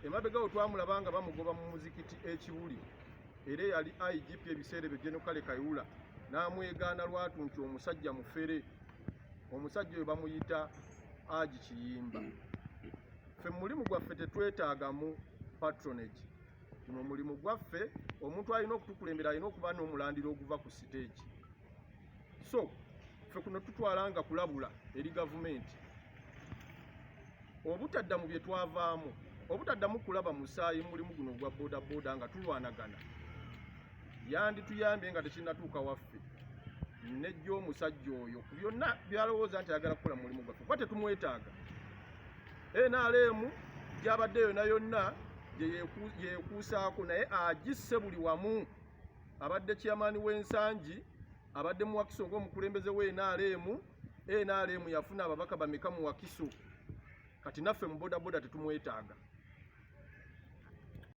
emabega twamulabanga bamugoba mu muzikiti ekibuli era yali IGP ebiseera ebyo General Kale Kayihura n'amwegaana lwatu nti omusajja mufere. Omusajja oyo bamuyita Haji Kiyimba. Ffe mulimu gwaffe tetwetaagamu patronage. Guno mulimu gwaffe, omuntu alina okutukulembera alina okuba n'omulandiro oguva ku stage. So ffe kuno tutwalanga kulabula eri gavumenti obutadda mu bye twavaamu, obutaddamu kulaba musaayi mulimu guno gwa boda boda nga tulwanagana, yandituyambye nga tekinnatuuka waffe nejja omusajja oyo ku byonna byalowooza nti ayagala kukola mulimu gwaffe kuba tetumwetaaga. NRM gy'abadde yonna yonna gye yeekuusaako naye agisse buli wamu. Abadde chairman w'ensangi, abadde mu Wakiso ng'omukulembeze w'NRM. NRM yafuna ababaka bameka mu Wakiso, kati naffe mu boda boda tetumwetaaga.